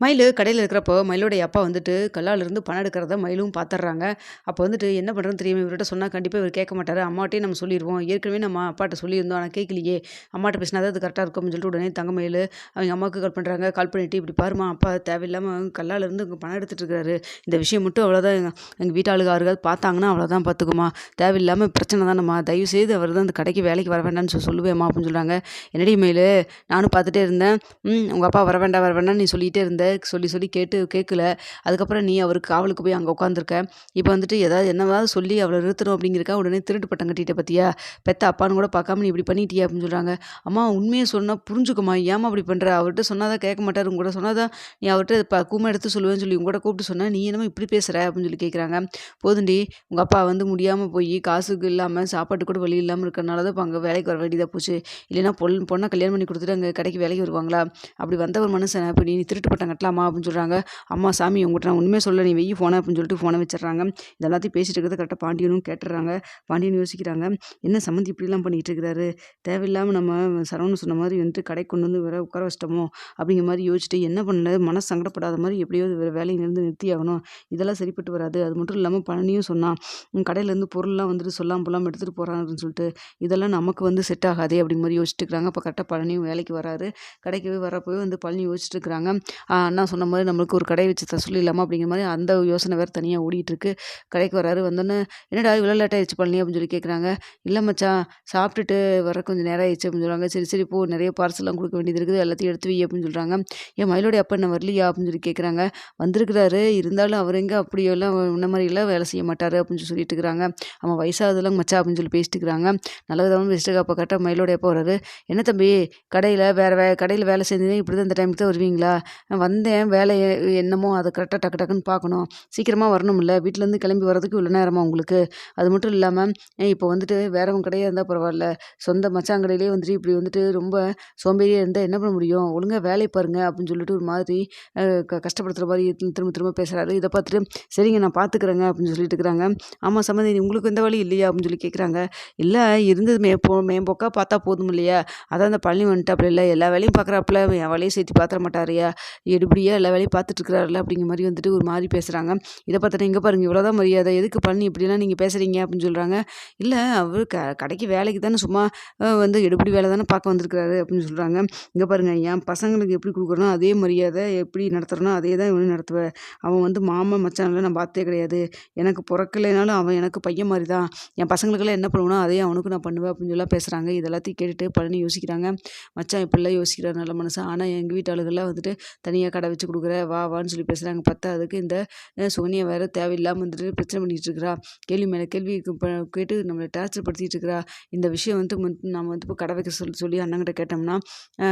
மயிலு கடையில இருக்கிறப்போ, மயிலோடைய அப்பா வந்துட்டு கல்லாலருந்து பணம் எடுக்கிறத மயிலும் பார்த்துர்றாங்க. அப்போ வந்துட்டு என்ன பண்ணுறதுன்னு தெரியாம இவர்ட்ட சொன்னா கண்டிப்பா இவர் கேட்க மாட்டாரு. அம்மாட்டயும் நம்ம சொல்லிருவோம். ஏற்கனவே நம்ம அப்பாட்ட சொல்லியிருந்தோம். ஆனா கேட்கலையே! அம்மாட்ட பேசினா தான் அது கரெக்ட்டா இருக்கும் அப்படின்னு சொல்லிட்டு உடனே தங்கமயிலு அவங்க அம்மாவுக்கு கால் பண்றாங்க. கால் பண்ணிட்டு, "இப்படி பாரும்மா, அப்பா தேவையில்லாம கல்லாலருந்து இங்க பணம் எடுத்துட்டு இருக்காரு. இந்த விஷயம் மட்டும் அவ்வளோதான் எங்க வீட்டு ஆளுங்க யாருக்காவது பார்த்தாங்கன்னா அவ்வளோதான் பார்த்துக்கோமா. தேவையில்லாம பிரச்சனை தானம்மா. தயவுசெய்து அவர் தான் இந்த கடைக்கு வேலைக்கு வர வேண்டாம்னு சொல்லுவேம்மா" அப்படின்னு சொல்றாங்க. "என்னடி மயிலு, நானும் பார்த்துட்டே இருந்தேன். உங்க அப்பா வர வேண்டாம், வர வேண்டாம்னு நீ சொல்லிட்டே இருந்த. சொல்லி சொல்லி கேட்கல. அதுக்கப்புறம் நீ அவருக்கு காவலுக்கு போய் அங்க உட்காந்துருக்க. இப்ப வந்துட்டு என்னவாவது சொல்லி அவள நிறுத்தணும் அப்படிங்கிறதுக்காக உடனே திருட்டு பட்டம் கட்டிட்ட பாத்தியா? பெத்த அப்பான்னு கூட பார்க்காம நீ இப்படி பண்ணிட்டியே அப்படின்னு சொல்றாங்க. அம்மா உண்மைய சொன்னா புரிஞ்சுக்கம்மா. ஏம்மா இப்படி பண்ற? அவர்ட்ட சொன்னா தான் கேட்க மாட்டாரு. உங்கூட சொன்னா தான் நீ அவர்ட்ட பக்குவமா எடுத்து சொல்லுவேன்னு சொல்லி உங்கூட கூப்பிட்டு சொன்னேன். நீ என்னமோ இப்படி பேசுற? அப்படின்னு சொல்லி கேட்குறாங்க. போதும்டி, உங்க அப்பா வந்து முடியாம போய் காசுக்கு இல்லாம சாப்பாட்டுக்கு கூட வழி இல்லாம இருக்கறனால தான் இப்ப அங்க வேலைக்கு வர வேண்டியதா போச்சு. இல்லைன்னா பொண்ண கல்யாணம் பண்ணி குடுத்துட்டு அங்க கடைக்கு வேலைக்கு வருவாங்களா? அப்படி வந்த ஒரு மனுஷன இப்ப நீ திருட்டு பட்டம் கட்டலாமா? அப்படின்னு சொல்றாங்க. அம்மா சாமி உங்கட்ட நான் உண்மைய சொல்லல. நீ வையி ஃபோன அப்படின்னு சொல்லிட்டு ஃபோன வச்சுடுறாங்க. இது எல்லாத்தையும் பேசிட்டு இருக்கிறத கரெக்ட்டா பாண்டியனும் கேட்டுர்றாங்க. பாண்டியன் யோசிக்கிறாங்க. என்ன சம்மந்தி இப்படிலாம் பண்ணிட்டு இருக்கிறாரு? தேவையில்லாம நம்ம சரவணன் சொன்ன மாரி வந்துட்டு கடைக்கு கொண்டு வந்து வேற உட்கார வச்சுட்டோமோ? அப்படிங்கிற மாரி யோசிச்சுட்டு என்ன பண்ணல மனசு சங்கடப்படாத மாரி எப்படியாவது வேற வேலையிலேருந்து நிறுத்தியாகணும். இதெல்லாம் சரிப்பட்டு வராது. அது மட்டும் இல்லாம பழனியும் சொன்னான். கடையிலேருந்து பொருள்லாம் வந்துட்டு சொல்லாம கொள்ளாம எடுத்துட்டு போறான் அப்படின்னு சொல்லிட்டு. இதெல்லாம் நமக்கு வந்து செட் ஆகாதே அப்படிங்கிற மாரி யோசிச்சுட்டு இருக்காங்க. அப்ப கரெக்ட்டா பழனியும் வேலைக்கு வராரு. கடைக்கு வரப்போவே வந்து பழனி யோசிச்சுட்டு இருக்கிறாங்க. அண்ணா சொன்ன மாரி நம்மளுக்கு ஒரு கடை வச்சு சொல்லிடலாமா அப்படிங்கிற மாரி அந்த யோசனை வேற தனியா ஓடிட்டுருக்கு. கடைக்கு வராரு. வந்தோனே, "என்னடா இவ்வளோ லேட் ஆயிடுச்சு பழனி?" அப்படின்னு சொல்லி கேட்குறாங்க. "இல்ல மச்சான், சாப்பிட்டுட்டு வர கொஞ்சம் நேரம் ஆயிடுச்சு" அப்படின்னு சொல்றாங்க. "சரி, சரி போ, நெறைய பார்சல்லாம் குடுக்க வேண்டியது இருக்குது. எல்லாத்தையும் எடுத்து வை" அப்படின்னு சொல்றாங்க. "ஏன் மயிலோடைய அப்பா இன்னும் வரலையா?" அப்படின்னு சொல்லி கேட்குறாங்க. "வந்திருக்கிறாரு. இருந்தாலும் அவர் எங்க அப்படியெல்லாம் முன்ன மாரிலாம் வேலை செய்ய மாட்டாரு" அப்படின்னு சொல்லிட்டு இருக்கிறாங்க. "அவன் வயசாகுதுல்லங்க மச்சான்" அப்படின்னு சொல்லி பேசிட்டு இருக்கிறாங்க. நல்ல விதமா பேசிட்டு அப்ப கரெக்ட்டா மயிலோடைய அப்பா வராரு. "என்ன தம்பி, கடையில வேலை செஞ்சீங்கன்னா இப்படிதான் இந்த டைமுக்கு தான் வருவீங்களா? வந்தேன், வேலை என்னமோ அத கரெக்ட்டா டக்கு டக்குன்னு பார்க்கணும். சீக்கிரமா வரணும்ல. வீட்லேருந்து கிளம்பி வரதுக்கு இவ்வளோ நேரமா உங்களுக்கு? அது மட்டும் இல்லாம, இப்போ வந்துட்டு வேறவங்க கடையா இருந்தா பரவால்ல. சொந்த மச்சான் கடையிலேயே வந்துட்டு இப்படி வந்துட்டு ரொம்ப சோம்பேறியா இருந்தா என்ன பண்ண முடியும்? ஒழுங்கா வேலைய பாருங்க" அப்படின்னு சொல்லிட்டு ஒரு மாதிரி அ கஷ்டப்படுத்துற மாரி திரும்ப திரும்ப பேசுறாரு. இத பார்த்துட்டு, "சரிங்க நான் பார்த்துக்கிறேங்க" அப்படின்னு சொல்லிட்டு இருக்கிறாங்க. "ஆமா சம்மந்தி, உங்களுக்கு எந்த வேலையும் இல்லையா?" அப்படின்னு சொல்லி கேட்குறாங்க. "இல்ல, இருந்தது மேம்போக்கா பார்த்தா போதும் இல்லையா? அதான் அந்த பழனி வந்துட்டாப்புலல்ல, எல்லா வேலையும் பார்க்குறாப்புல, என் வேலையும் சேர்த்து பார்த்துற மாட்டாருயா? எடுபிடியா எல்லா வேலையும் பார்த்துட்டு இருக்கிறாருல்ல" அப்படிங்கிற மாரி வந்துட்டு ஒரு மாரி பேசுறாங்க. இத பார்த்துட்டு, "இங்க பாருங்க இவ்வளோதான் மரியாதை. எதுக்கு பழனி இப்படிலாம் நீங்க பேசுறீங்க?" அப்படின்னு சொல்றாங்க. "இல்ல, அவரு கடைக்கு வேலைக்கு தானே சும்மா வந்து எடுபிடி வேலை தானே பார்க்க வந்திருக்கிறாரு" அப்படின்னு சொல்றாங்க. "இங்க பாருங்க, என் பசங்களுக்கு எப்படி குடுக்குறனோ அதே மரியாதை எப்படி நடத்துறனோ அதே தான் இவனையும் நடத்துவேன். அவன் வந்து மாமன், மச்சான்லாம் நான் பார்த்ததே கிடையாது. எனக்கு பொறக்கலைனாலும் அவன் எனக்கு பையன் மாரி தான். என் பசங்களுக்கெல்லாம் என்ன பண்ணுவேனோ அதே அவனுக்கும் நான் பண்ணுவேன்" அப்படின்னு சொல்லலாம் பேசுறாங்க. இது எல்லாத்தையும் கேட்டுட்டு பழனி யோசிக்கிறாங்க. மச்சான் இப்படிலாம் யோசிக்கிறார் நல்ல மனுஷன். ஆனா எங்க வீட்டு ஆளுகலாம் வந்துட்டு தனியா கடை வச்சு குடுக்குற, வா வான்னு சொல்லி பேசுறாங்க. பத்தாததுக்கு இந்த சுகன்யா வேற தேவையில்லாம வந்துட்டு பிரச்சனை பண்ணிட்டு இருக்கிறா. கேள்வி மேல கேள்வி கேட்டு நம்மள டார்ச்சர் படுத்திட்டு இருக்கிறா. இந்த விஷயம் வந்து நம்ம வந்து இப்ப கடை வைக்க சொல்லி சொல்லி அண்ணங்கிட்ட கேட்டோம்னா, அ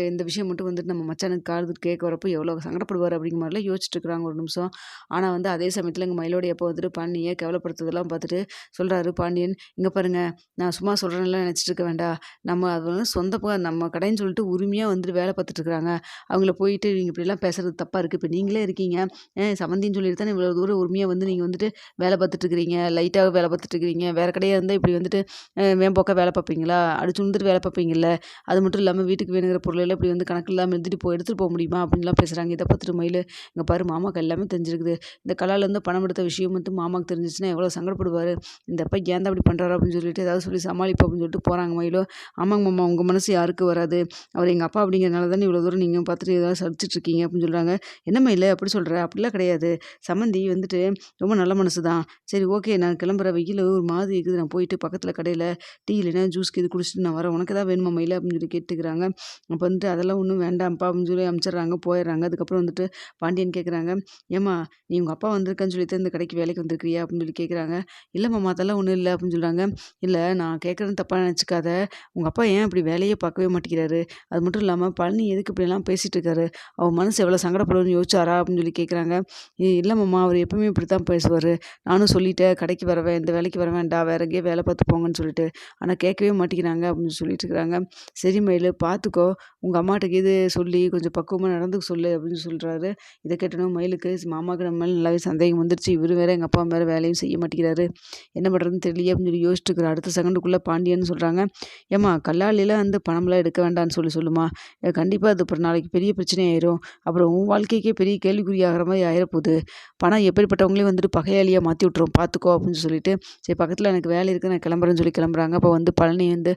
இந்த விஷயம் மட்டும் வந்துட்டு நம்ம மச்சானுக்கு காதுல கேட்க வரப்போ எவ்வளோ சங்கடப்படுவாரு அப்படிங்கிற மாரிலாம் யோசிச்சுட்டு இருக்கிறாங்க ஒரு நிமிஷம். ஆனா வந்து அதே சமயத்துல எங்க மயிலோடைய அப்பா வந்துட்டு பாண்டிய கேவலப்படுத்துறதெல்லாம் பார்த்துட்டு சொல்றாரு பாண்டியன், "இங்க பாருங்க, நான் சும்மா சொல்றேன்லாம் நினைச்சிட்டு இருக்க வேண்டாம். அது வந்து நம்ம கடைன்னு சொல்லிட்டு உரிமையா வந்துட்டு வேலை பார்த்துட்டு இருக்கிறாங்க. அவங்கள போயிட்டு நீங்க இப்படிலாம் பேசுறது தப்பா இருக்கு. இப்ப நீங்களே இருக்கீங்க. சம்மந்தின்னு சொல்லிட்டு தானே இவ்வளோ தூரம் உரிமையா வந்து நீங்க வந்துட்டு வேலை பார்த்துட்டு இருக்கிறீங்க. லைட்டா வேலை பார்த்துட்டு இருக்கிறீங்க. வேற கடையா இருந்தா இப்படி வந்துட்டு மேம்போக்கா வேலை பார்ப்பீங்களா? அடிச்சு உழுந்துட்டு வேலை பார்ப்பீங்கல்ல. அது மட்டும் இல்லாம வீட்டுக்கு வேணுங்கிற பொருளெல்லாம் இப்படி வந்து கணக்கு இல்லாம எடுத்துட்டு போக முடியுமா? அப்படின்லாம் பேசுறாங்க. இத பார்த்துட்டு மயிலு, "இங்க பாரு, மாமாக்கு எல்லாமே தெரிஞ்சிருக்குது. இந்த கல்லாலேருந்து பணம் எடுத்த விஷயம் வந்து மாமாக்கு தெரிஞ்சுச்சுன்னா எவ்வளோ சங்கடப்படுவாரு. இந்த அப்பா ஏன் தான் இப்படி பண்றாரு?" அப்படின்னு சொல்லிட்டு ஏதாவது சொல்லி சமாளிப்போம் அப்படின்னு சொல்லிட்டு போறாங்க மயிலும். "ஆமாங்க மாமா, உங்க மனசு யாருக்கு வராது? அவர் எங்க அப்பா அப்படிங்கிறனால தானே இவ்வளோ தூரம் நீங்க பார்த்துட்டு ஏதாவது சலிச்சுட்டு இருக்கீங்க" அப்படின்னு சொல்றாங்க. "என்ன மயிலு அப்படி சொல்ற? அப்படிலாம் கிடையாது. சம்மந்தி வந்துட்டு ரொம்ப நல்ல மனசு தான். சரி ஓகே, நான் கிளம்புறேன். வெயிலு ஒரு மாதிரி இருக்குது. நான் போயிட்டு பக்கத்துல கடையில டீ இல்லைன்னா ஜூஸ்க்கு இது குடிச்சிட்டு நான் வரேன். உனக்கு ஏதாவது வேணுமா மயிலு?" அப்படின்னு சொல்லி கேட்டுக்கிறாங்க. அப்ப வந்துட்டு, "அதெல்லாம் ஒண்ணும் வேண்டாம்ப்பா" அப்படின்னு சொல்லி அனுப்பிச்சிடுறாங்க. போயிடுறாங்க. அதுக்கப்புறம் வந்துட்டு பாண்டியன் கேட்குறாங்க, "ஏம்மா, நீ உங்க அப்பா வந்திருக்கான்னு சொல்லிட்டு இந்த கடைக்கு வேலைக்கு வந்திருக்கிறியா?" அப்படின்னு சொல்லி கேட்குறாங்க. "இல்ல மாமா, அதெல்லாம் ஒண்ணும் இல்ல" அப்படின்னு சொல்றாங்க. "இல்ல, நான் கேட்குறேன்னு தப்பா நினச்சுக்காத. உங்க அப்பா ஏன் இப்படி வேலையே பார்க்கவே மாட்டேங்கிறாரு? அது மட்டும் இல்லாம பழனி எதுக்கு இப்படிலாம் பேசிட்டு இருக்காரு? அவன் மனசு எவ்வளோ சங்கடப்படும்னு யோசிச்சாரா?" அப்படின்னு சொல்லி கேட்குறாங்க. இல்ல மாமா, அவரு எப்பவுமே இப்படித்தான் பேசுவாரு. நானும் சொல்லிட்டேன், கடைக்கு இந்த வேலைக்கு வர வேண்டாம். வேற எங்கேயோ வேலை பார்த்து போங்கன்னு சொல்லிட்டு. ஆனா கேட்கவே மாட்டேங்கிறாங்க" அப்படின்னு சொல்லிட்டு இருக்கிறாங்க. "சரி மயிலு, பார்த்துக்கோ. உங்க அம்மாட்ட கீது சொல்லி கொஞ்சம் பக்குவமா நடந்துக்க சொல்லு" அப்படின்னு சொல்றாரு. இத கேட்டோனே மயிலுக்கு மாமாவுக்கு நம்ம மேல நல்லாவே சந்தேகம் வந்துருச்சு. இவரு வேற எங்க அப்பா வேற வேலையும் செய்ய மாட்டேங்கிறாரு. என்ன பண்றதுன்னு தெரியலையே அப்படின்னு சொல்லி யோசிச்சுட்டு இருக்கிற அடுத்த செகண்டுக்குள்ள பாண்டியன்னு சொல்றாங்க, "ஏம்மா, கல்லாலிலாம் வந்து பணம்லாம் எடுக்க வேண்டாம்னு சொல்லுமா. கண்டிப்பா அது அப்புறம் நாளைக்கு பெரிய பிரச்சனை ஆயிரும். அப்புறம் உன் வாழ்க்கைக்கே பெரிய கேள்விக்குறியாகிற மாதிரி ஆயிரப்போகுது. பணம் எப்படிப்பட்டவங்களையும் வந்துட்டு பகையாளியாக மாற்றி விட்டுரும் பார்த்துக்கோ அப்படின்னு சொல்லிட்டு, சரி பக்கத்தில் எனக்கு வேலை இருக்குது நான் கிளம்புறேன்னு சொல்லி கிளம்புறாங்க. அப்போ வந்து பழனி வந்து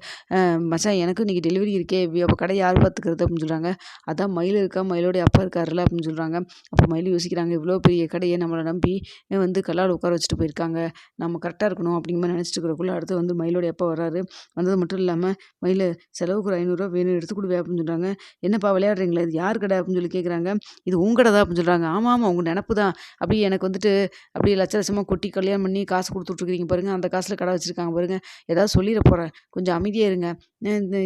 மச்சான் எனக்கும் இன்றைக்கி டெலிவரி இருக்கே அப்போ கடை யார் பார்த்துக்கிறது அப்படின்னு சொல்கிறாங்க. அதான் மயில் இருக்கா மயிலோடைய அப்பா இருக்காருல்ல அப்படின்னு சொல்கிறாங்க. அப்போ மயில் யோசிக்கிறாங்க, இவ்வளோ பெரிய கடையை நம்மளை நம்பி வந்து கல்லால் உட்கார வச்சுட்டு போயிருக்காங்க, நம்ம கரெக்டாக இருக்கணும் அப்படிங்கிற மாதிரி நினச்சிட்டு இருக்கிறக்குள்ள அடுத்து வந்து மயிலோடைய அப்பா வர்றாரு. வந்தது மட்டும் இல்லாமல் மயில் செலவுக்கு ஒரு 500 வேணும் எடுத்து கொடுவே அப்படின்னு சொல்கிறாங்க. என்னப்பா விளையாடுறீங்களா, இது யார் கடை அப்படின்னு சொல்லி கேட்குறாங்க. இது உன் கடை தான் அப்படின்னு சொல்கிறாங்க. ஆமாம் ஆமாம் உங்கள் நினப்பு தான், அப்படி எனக்கு வந்துட்டு அப்படியே லட்ச லட்சமாக கொட்டி கல்யாணம் பண்ணி காசு கொடுத்துட்ருக்கீங்க பாருங்க, அந்த காசில் கடை வச்சுருக்காங்க பாருங்க, ஏதாவது சொல்லிட போகிறேன், கொஞ்சம் அமைதியாக இருங்க.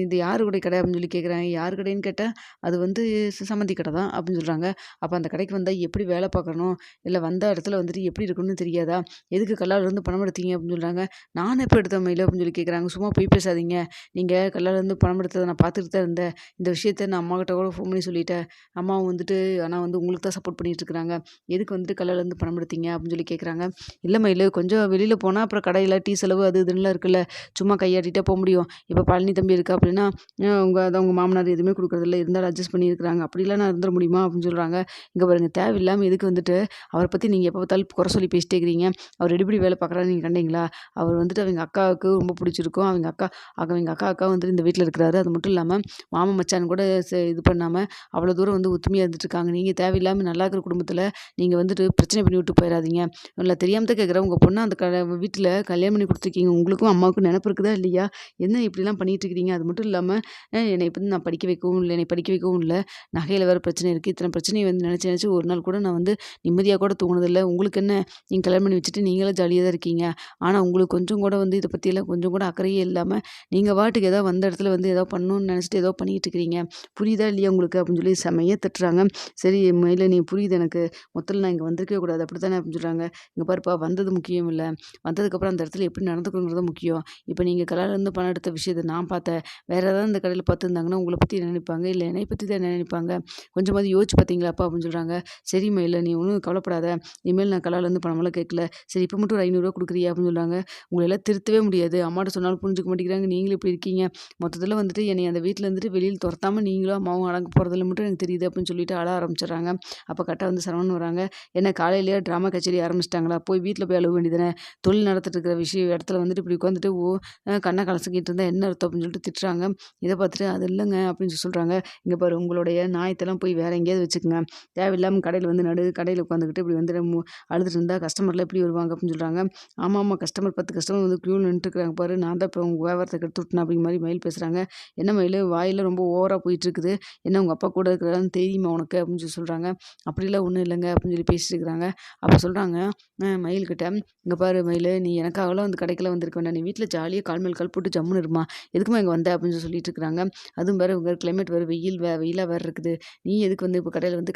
இது யாருடைய கடை அப்படின்னு சொல்லி கேட்குறாங்க. யார் கடைன்னு கேட்டால் அது வந்து சம்மந்தி கடை தான் அப்படின்னு சொல்கிறாங்க. அப்போ அந்த கடைக்கு வந்தால் எப்படி வேலை பார்க்கணும், இல்லை வந்த இடத்துல வந்துட்டு எப்படி இருக்கணும்னு தெரியாதா, எதுக்கு கல்லாலேருந்து பணம் எடுத்தீங்க அப்படின்னு சொல்கிறாங்க. நான் எப்போ எடுத்த மயில அப்படின்னு சொல்லி கேட்குறாங்க. சும்மா போய் பேசாதீங்க, நீங்கள் கல்லாலேருந்து பணம் எடுத்ததை நான் பார்த்துட்டு தான் இருந்தேன், இந்த விஷயத்த நான் அம்மாக்கிட்ட கூட ஃபோன் பண்ணி சொல்லிட்டேன், அம்மாவும் வந்துட்டு ஆனால் வந்து உங்களுக்கு தான் சப்போர்ட் பண்ணிட்டு இருக்கிறாங்க, எதுக்கு வந்துட்டு கல்லாலேருந்து பணம் எடுத்தீங்க அப்படின்னு சொல்லி கேட்குறாங்க. இல்லை மயில் கொஞ்சம் வெளியில் போனால் அப்புறம் கடையில் டீ செலவு அது இதுன்னுலாம் இருக்குல்ல, சும்மா கையாட்டிகிட்டே போக முடியும். இப்போ பழனி தம்பி இருக்கா அப்படின்னா உங்கள் மாமனார் எதுவுமே கொடுக்குறதில்ல, இருந்தாலும் அட்ஜஸ்ட் பண்ணியிருக்கிறாங்க, அப்படிலாம் நான் இருந்துட முடியுமா அப்படின்னு சொல்கிறாங்க. இங்கே பாருங்க, தேவையில்லாமல் எதுக்கு வந்துட்டு அவரை பற்றி நீங்கள் எப்போ பார்த்தாலும் குறை சொல்லி பேசிட்டே இருக்கிறீங்க, அவர் எப்படி வேலை பார்க்குறாரு நீங்கள் கண்டீங்களா, அவர் வந்துட்டு அவங்க அக்காவுக்கு ரொம்ப பிடிச்சிருக்கும், அவங்க அக்கா வந்துட்டு இந்த வீட்டில் இருக்கிறாரு, அது மட்டும் இல்லாமல் மாமன் மச்சான் கூட இது பண்ணாமல் அவ்வளோ தூரம் வந்து ஒத்துமையாக இருந்துட்டு இருக்காங்க. நீங்கள் தேவையில்லாமல் நல்லா இருக்கிற குடும்பத்தில் நீங்கள் வந்துட்டு பிரச்சனை பண்ணி விட்டு போயிடாதீங்க. இல்லை தெரியாமல் தான் கேட்குறேன், உங்கள் பொண்ணை அந்த வீட்டில் கல்யாணம் பண்ணி கொடுத்துருக்கீங்க, உங்களுக்கும் அம்மாவுக்கும் நினப்பு இருக்குதா இல்லையா, என்ன இப்படிலாம் பண்ணிட்டு இருக்கிறீங்க, அது மட்டும் இல்லாமல் என்னை இப்போ நான் படிக்க வைக்கவும் இல்லை, என்னை படிக்க வைக்கவும் இல்லை, நகையில் வேறு பிரச்சனை இருக்குது, இத்தனை பிரச்சனையை வந்து நினச்சி ஒரு நாள் கூட நான் வந்து நிம்மதியாக கூட தூங்கினதில்லை, உங்களுக்கு என்ன, நீங்கள் கல்யாணம் பண்ணி வச்சுட்டு நீங்களும் ஜாலியாக தான் இருக்கீங்க, ஆனால் உங்களுக்கு கொஞ்சம் கூட வந்து இதை பற்றியெல்லாம் கொஞ்சம் கூட அக்கறையே இல்லாமல் நீங்கள் பாட்டுக்கு ஏதோ வந்த இடத்துல வந்து ஏதோ பண்ணணும்னு நினச்சிட்டு ஏதோ பண்ணிகிட்டு இருக்கிறீங்க, புரியுதா இல்லையா உங்களுக்கு அப்படின்னு சொல்லி செமையாக திட்டுறாங்க. சரி மயில நீ புரியுது எனக்கு, மொத்தத்தில் நான் இங்கே வந்திருக்கவே கூடாது அப்படி தானே அப்படின்னு சொல்கிறாங்க. இங்கே பாருப்பா, வந்தது முக்கியம் இல்லை, வந்ததுக்கப்புறம் அந்த இடத்துல எப்படி நடந்துக்கணுங்கிறது முக்கியம். இப்போ நீங்கள் கல்யாணம் பணம் எடுத்த விஷயத்தை நான் பார்த்தேன், வேறு ஏதாவது இந்த கடையில் பார்த்துருந்தாங்கன்னா உங்களை பற்றி என்ன நினைப்பாங்க, இல்லை என்னை பற்றி தான் என்ன நினைப்பாங்க, கொஞ்சமாவது யோசிச்சு பார்த்தீங்களாப்பா அப்படின்னு சொல்கிறாங்க. சரிம்மா இல்லை நீ ஒன்றும் கவலைப்படாத, இனிமேல் நான் கல்லாலேருந்து பணமெல்லாம் கேட்கல, சரி இப்போ மட்டும் ஒரு 500 கொடுக்குறியா அப்படின்னு சொல்கிறாங்க. உங்களை எல்லாம் திருத்தவே முடியாது, அம்மாட்ட சொன்னாலும் புரிஞ்சுக்க மாட்டேங்கிறாங்க, நீங்களும் இப்படி இருக்கீங்க, மொத்தத்தில் வந்துட்டு என்னை அந்த வீட்டில் இருந்துட்டு வெளியில் துரத்தாமல் நீங்களும் அம்மாவும் அடங்க போகிறதில்ல மட்டும் எனக்கு தெரியுது அப்படின்னு சொல்லிட்டு அழ ஆரம்பிச்சிடுறாங்க. அப்போ கரெக்டாக வந்து சரவணன் வராங்க. என்ன காலையிலேயே ட்ராமா கச்சேரி ஆரம்பிச்சிட்டாங்களா, போய் வீட்டில் போய் அழுக வேண்டியதானே, தொழில் நடத்திட்டு இருக்கிற இடத்துல வந்துட்டு இப்படி உட்காந்துட்டு கண்ணை கலசிக்கிட்டு இருந்தால் என்ன அர்த்தம் அப்படின்னு சொல்லிட்டு திட்டுறாங்க. இதை பார்த்துட்டு அது இல்லைங்க அப்படின்னு சொல்கிறாங்க. இங்கே பாரு, உங்களுடைய நியாயத்தெல்லாம் போய் வேறு எங்கேயாவது வச்சுக்கோங்க, தேவையில்லாமல் கடையில் வந்து கடையில் உட்காந்துக்கிட்டு இப்படி வந்து அழுதுட்டு இருந்தால் கஸ்டமர்லாம் எப்படி வருவாங்க அப்படின்னு சொல்கிறாங்க. ஆமாம் ஆமாம், கஸ்டமர் 10 கஸ்டமர் வந்து க்யூ நின்றுட்டுருக்காங்க பாரு, நான் தான் இப்போ உங்கள் வியாபாரத்தை கெடுத்து விட்டேன் அப்படிங்கிற மாதிரி மயில் பேசுகிறாங்க. என்ன மயில் வாயில் ரொம்ப ஓவராக போயிட்டுருக்குது, என்ன உங்கள் அப்பா கூட இருக்கிறான்னு தெரியுமா உனக்கு அப்படின்னு சொல்லி சொல்கிறாங்க. அப்படிலாம் ஒன்றும் இல்லைங்க அப்படின்னு சொல்லி பேசிட்டு இருக்கிறாங்க. அப்போ சொல்கிறாங்க மயில்கிட்ட, இங்கே பாரு மயில், நீ எனக்காகலாம் வந்து கடைக்கெல்லாம் வந்திருக்க வேண்டாம், நீ வீட்டில் ஜாலியாக கால் மேல் கால் போட்டு ஜம்முன்னு இருமா, எதுக்குமா இங்கே வந்த அப்படின்னு சொல்லிட்டு இருக்கிறாங்க. அதுவும் வேறு உங்கள் கிளைமேட் வேறு வெயிலாக வேறு இருக்குது, நீ எதுக்கு வந்து இப்போ கடையில் வந்து